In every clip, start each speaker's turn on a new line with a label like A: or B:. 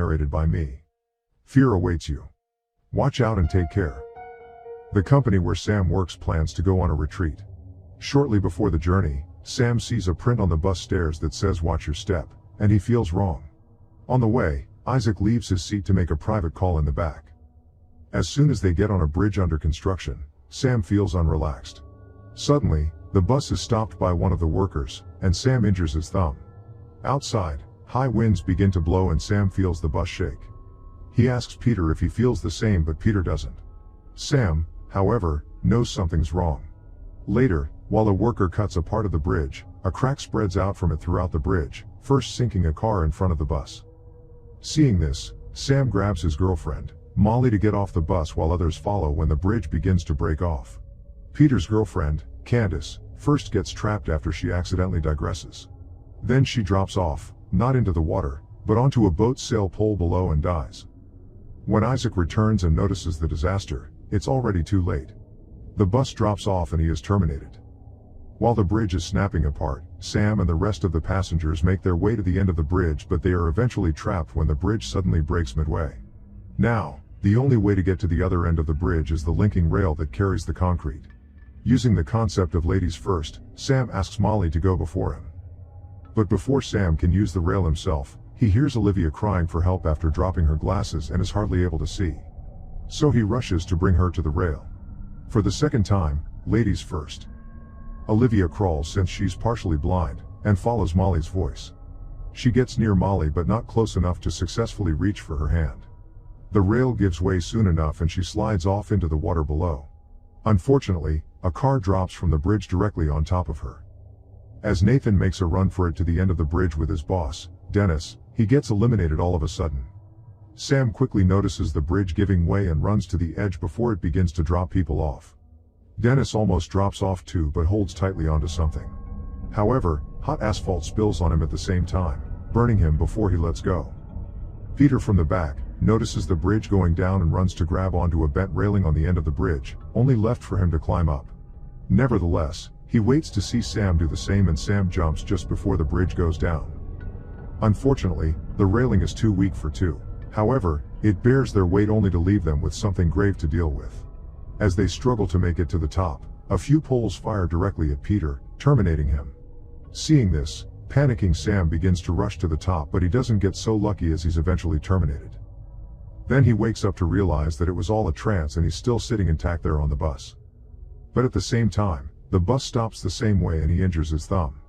A: narrated by me. Fear awaits you. Watch out and take care. The company where Sam works plans to go on a retreat. Shortly before the journey, Sam sees a print on the bus stairs that says "Watch your step," and he feels wrong. On the way, Isaac leaves his seat to make a private call in the back. As soon as they get on a bridge under construction, Sam feels unrelaxed. Suddenly, the bus is stopped by one of the workers, and Sam injures his thumb. Outside, high winds begin to blow and Sam feels the bus shake. He asks Peter if he feels the same, but Peter doesn't. Sam, however, knows something's wrong. Later, while a worker cuts a part of the bridge, a crack spreads out from it throughout the bridge, first sinking a car in front of the bus. Seeing this, Sam grabs his girlfriend, Molly, to get off the bus while others follow when the bridge begins to break off. Peter's girlfriend, Candace, first gets trapped after she accidentally digresses. Then she drops off, not into the water, but onto a boat's sail pole below and dies. When Isaac returns and notices the disaster, it's already too late. The bus drops off and he is terminated. While the bridge is snapping apart, Sam and the rest of the passengers make their way to the end of the bridge, but they are eventually trapped when the bridge suddenly breaks midway. Now, the only way to get to the other end of the bridge is the linking rail that carries the concrete. Using the concept of ladies first, Sam asks Molly to go before him. But before Sam can use the rail himself, he hears Olivia crying for help after dropping her glasses and is hardly able to see. So he rushes to bring her to the rail. For the second time, ladies first. Olivia crawls since she's partially blind, and follows Molly's voice. She gets near Molly but not close enough to successfully reach for her hand. The rail gives way soon enough and she slides off into the water below. Unfortunately, a car drops from the bridge directly on top of her. As Nathan makes a run for it to the end of the bridge with his boss, Dennis, he gets eliminated all of a sudden. Sam quickly notices the bridge giving way and runs to the edge before it begins to drop people off. Dennis almost drops off too but holds tightly onto something. However, hot asphalt spills on him at the same time, burning him before he lets go. Peter from the back notices the bridge going down and runs to grab onto a bent railing on the end of the bridge, only left for him to climb up. Nevertheless, he waits to see Sam do the same and Sam jumps just before the bridge goes down. Unfortunately, the railing is too weak for two. However, it bears their weight only to leave them with something grave to deal with. As they struggle to make it to the top, a few poles fire directly at Peter, terminating him. Seeing this, panicking Sam begins to rush to the top, but he doesn't get so lucky as he's eventually terminated. Then he wakes up to realize that it was all a trance and he's still sitting intact there on the bus. But at the same time, the bus stops the same way and he injures his thumb.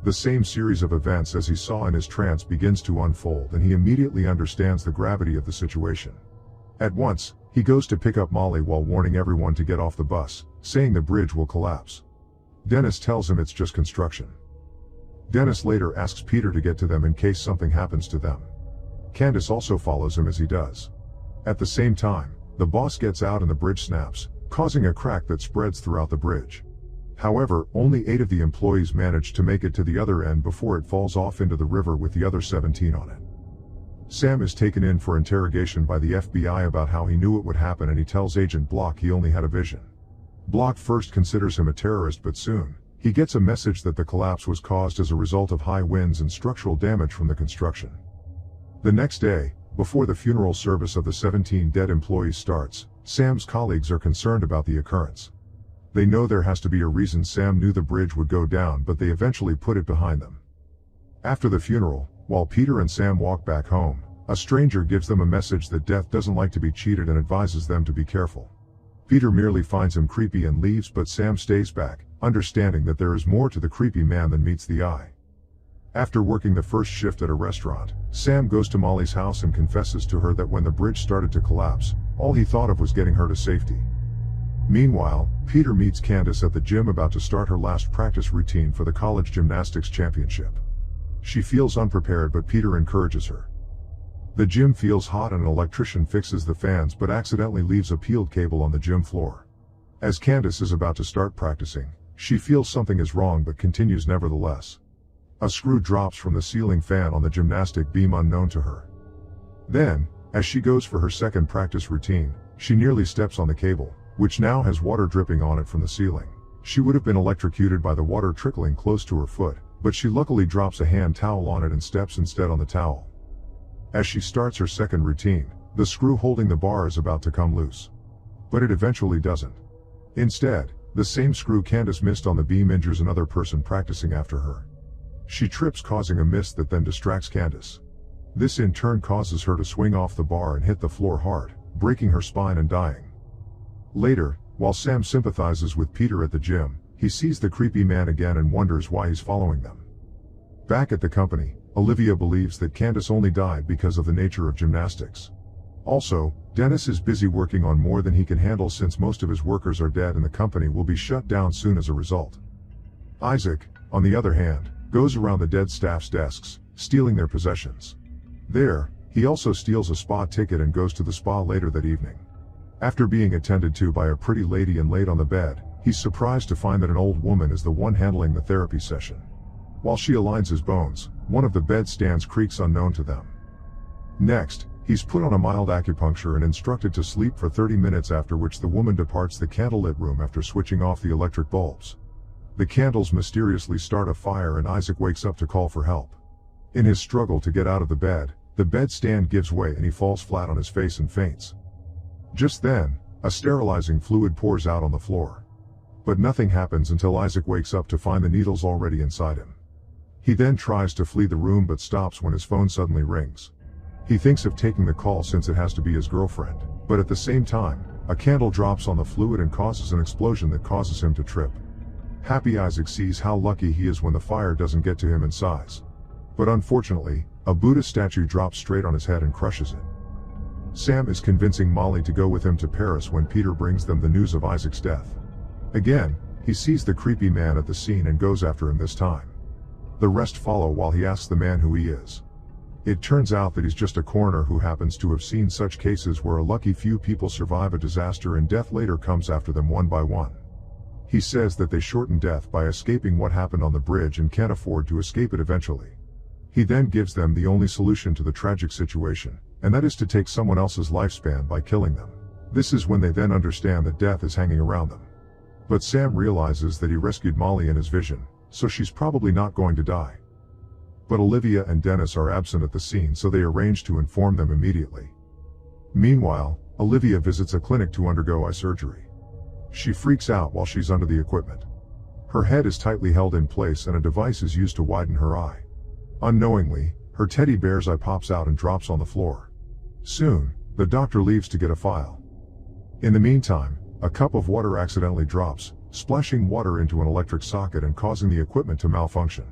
A: The same series of events as he saw in his trance begins to unfold and he immediately understands the gravity of the situation. At once, he goes to pick up Molly while warning everyone to get off the bus, saying the bridge will collapse. Dennis tells him it's just construction. Dennis later asks Peter to get to them in case something happens to them. Candace also follows him as he does. At the same time, the boss gets out and the bridge snaps, causing a crack that spreads throughout the bridge. However, only 8 of the employees manage to make it to the other end before it falls off into the river with the other 17 on it. Sam is taken in for interrogation by the FBI about how he knew it would happen and he tells Agent Block he only had a vision. Block first considers him a terrorist, but soon, he gets a message that the collapse was caused as a result of high winds and structural damage from the construction. The next day, before the funeral service of the 17 dead employees starts, Sam's colleagues are concerned about the occurrence. They know there has to be a reason Sam knew the bridge would go down, but they eventually put it behind them. After the funeral, while Peter and Sam walk back home, a stranger gives them a message that death doesn't like to be cheated and advises them to be careful. Peter merely finds him creepy and leaves, but Sam stays back, understanding that there is more to the creepy man than meets the eye. After working the first shift at a restaurant, Sam goes to Molly's house and confesses to her that when the bridge started to collapse, all he thought of was getting her to safety. Meanwhile, Peter meets Candace at the gym about to start her last practice routine for the college gymnastics championship. She feels unprepared, but Peter encourages her. The gym feels hot and an electrician fixes the fans but accidentally leaves a peeled cable on the gym floor. As Candace is about to start practicing, she feels something is wrong but continues nevertheless. A screw drops from the ceiling fan on the gymnastic beam unknown to her. Then, as she goes for her second practice routine, she nearly steps on the cable, which now has water dripping on it from the ceiling. She would have been electrocuted by the water trickling close to her foot, but she luckily drops a hand towel on it and steps instead on the towel. As she starts her second routine, the screw holding the bar is about to come loose. But it eventually doesn't. Instead, the same screw Candace missed on the beam injures another person practicing after her. She trips, causing a miss that then distracts Candace. This in turn causes her to swing off the bar and hit the floor hard, breaking her spine and dying. Later, while Sam sympathizes with Peter at the gym, he sees the creepy man again and wonders why he's following them. Back at the company, Olivia believes that Candace only died because of the nature of gymnastics. Also, Dennis is busy working on more than he can handle since most of his workers are dead and the company will be shut down soon as a result. Isaac, on the other hand, goes around the dead staff's desks, stealing their possessions. There, he also steals a spa ticket and goes to the spa later that evening. After being attended to by a pretty lady and laid on the bed, he's surprised to find that an old woman is the one handling the therapy session. While she aligns his bones, one of the bed stands creaks unknown to them. Next, he's put on a mild acupuncture and instructed to sleep for 30 minutes, after which the woman departs the candlelit room after switching off the electric bulbs. The candles mysteriously start a fire and Isaac wakes up to call for help. In his struggle to get out of the bed stand gives way and he falls flat on his face and faints. Just then, a sterilizing fluid pours out on the floor. But nothing happens until Isaac wakes up to find the needles already inside him. He then tries to flee the room but stops when his phone suddenly rings. He thinks of taking the call since it has to be his girlfriend, but at the same time, a candle drops on the fluid and causes an explosion that causes him to trip. Happy Isaac sees how lucky he is when the fire doesn't get to him in size. But unfortunately, a Buddha statue drops straight on his head and crushes it. Sam is convincing Molly to go with him to Paris when Peter brings them the news of Isaac's death. Again, he sees the creepy man at the scene and goes after him this time. The rest follow while he asks the man who he is. It turns out that he's just a coroner who happens to have seen such cases where a lucky few people survive a disaster and death later comes after them one by one. He says that they shorten death by escaping what happened on the bridge and can't afford to escape it eventually. He then gives them the only solution to the tragic situation, and that is to take someone else's lifespan by killing them. This is when they then understand that death is hanging around them. But Sam realizes that he rescued Molly in his vision, so she's probably not going to die. But Olivia and Dennis are absent at the scene, so they arrange to inform them immediately. Meanwhile, Olivia visits a clinic to undergo eye surgery. She freaks out while she's under the equipment. Her head is tightly held in place and a device is used to widen her eye. Unknowingly, her teddy bear's eye pops out and drops on the floor. Soon, the doctor leaves to get a file. In the meantime, a cup of water accidentally drops, splashing water into an electric socket and causing the equipment to malfunction.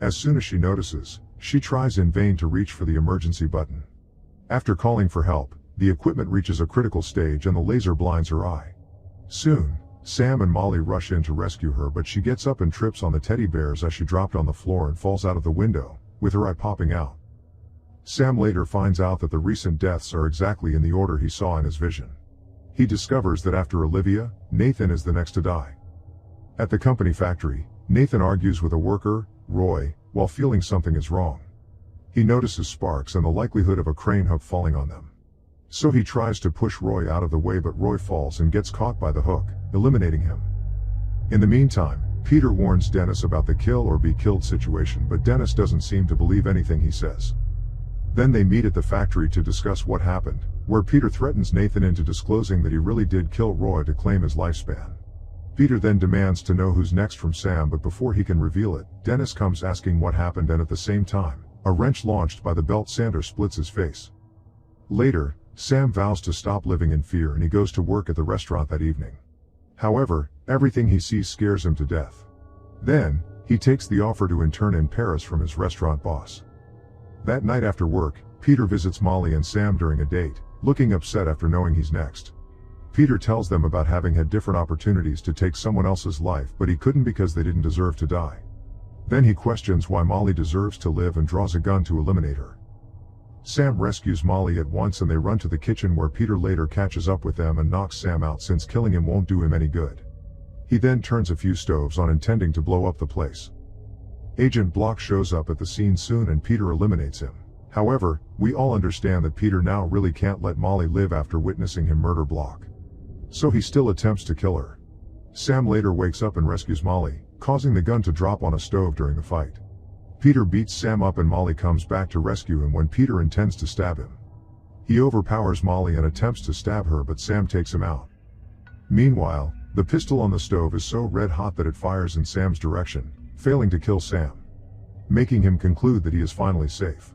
A: As soon as she notices, she tries in vain to reach for the emergency button. After calling for help, the equipment reaches a critical stage and the laser blinds her eye. Soon, Sam and Molly rush in to rescue her, but she gets up and trips on the teddy bears as she dropped on the floor and falls out of the window, with her eye popping out. Sam later finds out that the recent deaths are exactly in the order he saw in his vision. He discovers that after Olivia, Nathan is the next to die. At the company factory, Nathan argues with a worker, Roy, while feeling something is wrong. He notices sparks and the likelihood of a crane hook falling on them. So he tries to push Roy out of the way, but Roy falls and gets caught by the hook, eliminating him. In the meantime, Peter warns Dennis about the kill or be killed situation, but Dennis doesn't seem to believe anything he says. Then they meet at the factory to discuss what happened, where Peter threatens Nathan into disclosing that he really did kill Roy to claim his lifespan. Peter then demands to know who's next from Sam, but before he can reveal it, Dennis comes asking what happened, and at the same time, a wrench launched by the belt sander splits his face. Later, Sam vows to stop living in fear and he goes to work at the restaurant that evening. However, everything he sees scares him to death. Then, he takes the offer to intern in Paris from his restaurant boss. That night after work, Peter visits Molly and Sam during a date, looking upset after knowing he's next. Peter tells them about having had different opportunities to take someone else's life, but he couldn't because they didn't deserve to die. Then he questions why Molly deserves to live and draws a gun to eliminate her. Sam rescues Molly at once and they run to the kitchen, where Peter later catches up with them and knocks Sam out since killing him won't do him any good. He then turns a few stoves on, intending to blow up the place. Agent Block shows up at the scene soon and Peter eliminates him. However, we all understand that Peter now really can't let Molly live after witnessing him murder Block. So he still attempts to kill her. Sam later wakes up and rescues Molly, causing the gun to drop on a stove during the fight. Peter beats Sam up and Molly comes back to rescue him when Peter intends to stab him. He overpowers Molly and attempts to stab her, but Sam takes him out. Meanwhile, the pistol on the stove is so red hot that it fires in Sam's direction, failing to kill Sam, making him conclude that he is finally safe.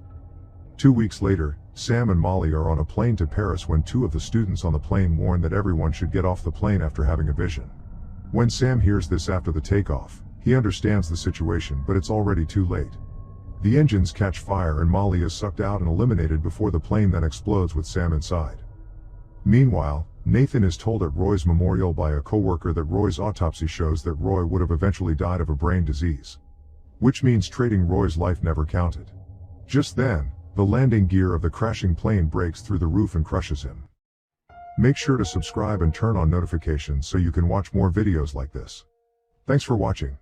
A: 2 weeks later, Sam and Molly are on a plane to Paris when two of the students on the plane warn that everyone should get off the plane after having a vision. When Sam hears this after the takeoff, he understands the situation, but it's already too late. The engines catch fire and Molly is sucked out and eliminated before the plane then explodes with Sam inside. Meanwhile, Nathan is told at Roy's memorial by a co-worker that Roy's autopsy shows that Roy would have eventually died of a brain disease, which means trading Roy's life never counted. Just then, the landing gear of the crashing plane breaks through the roof and crushes him. Make sure to subscribe and turn on notifications so you can watch more videos like this. Thanks for watching.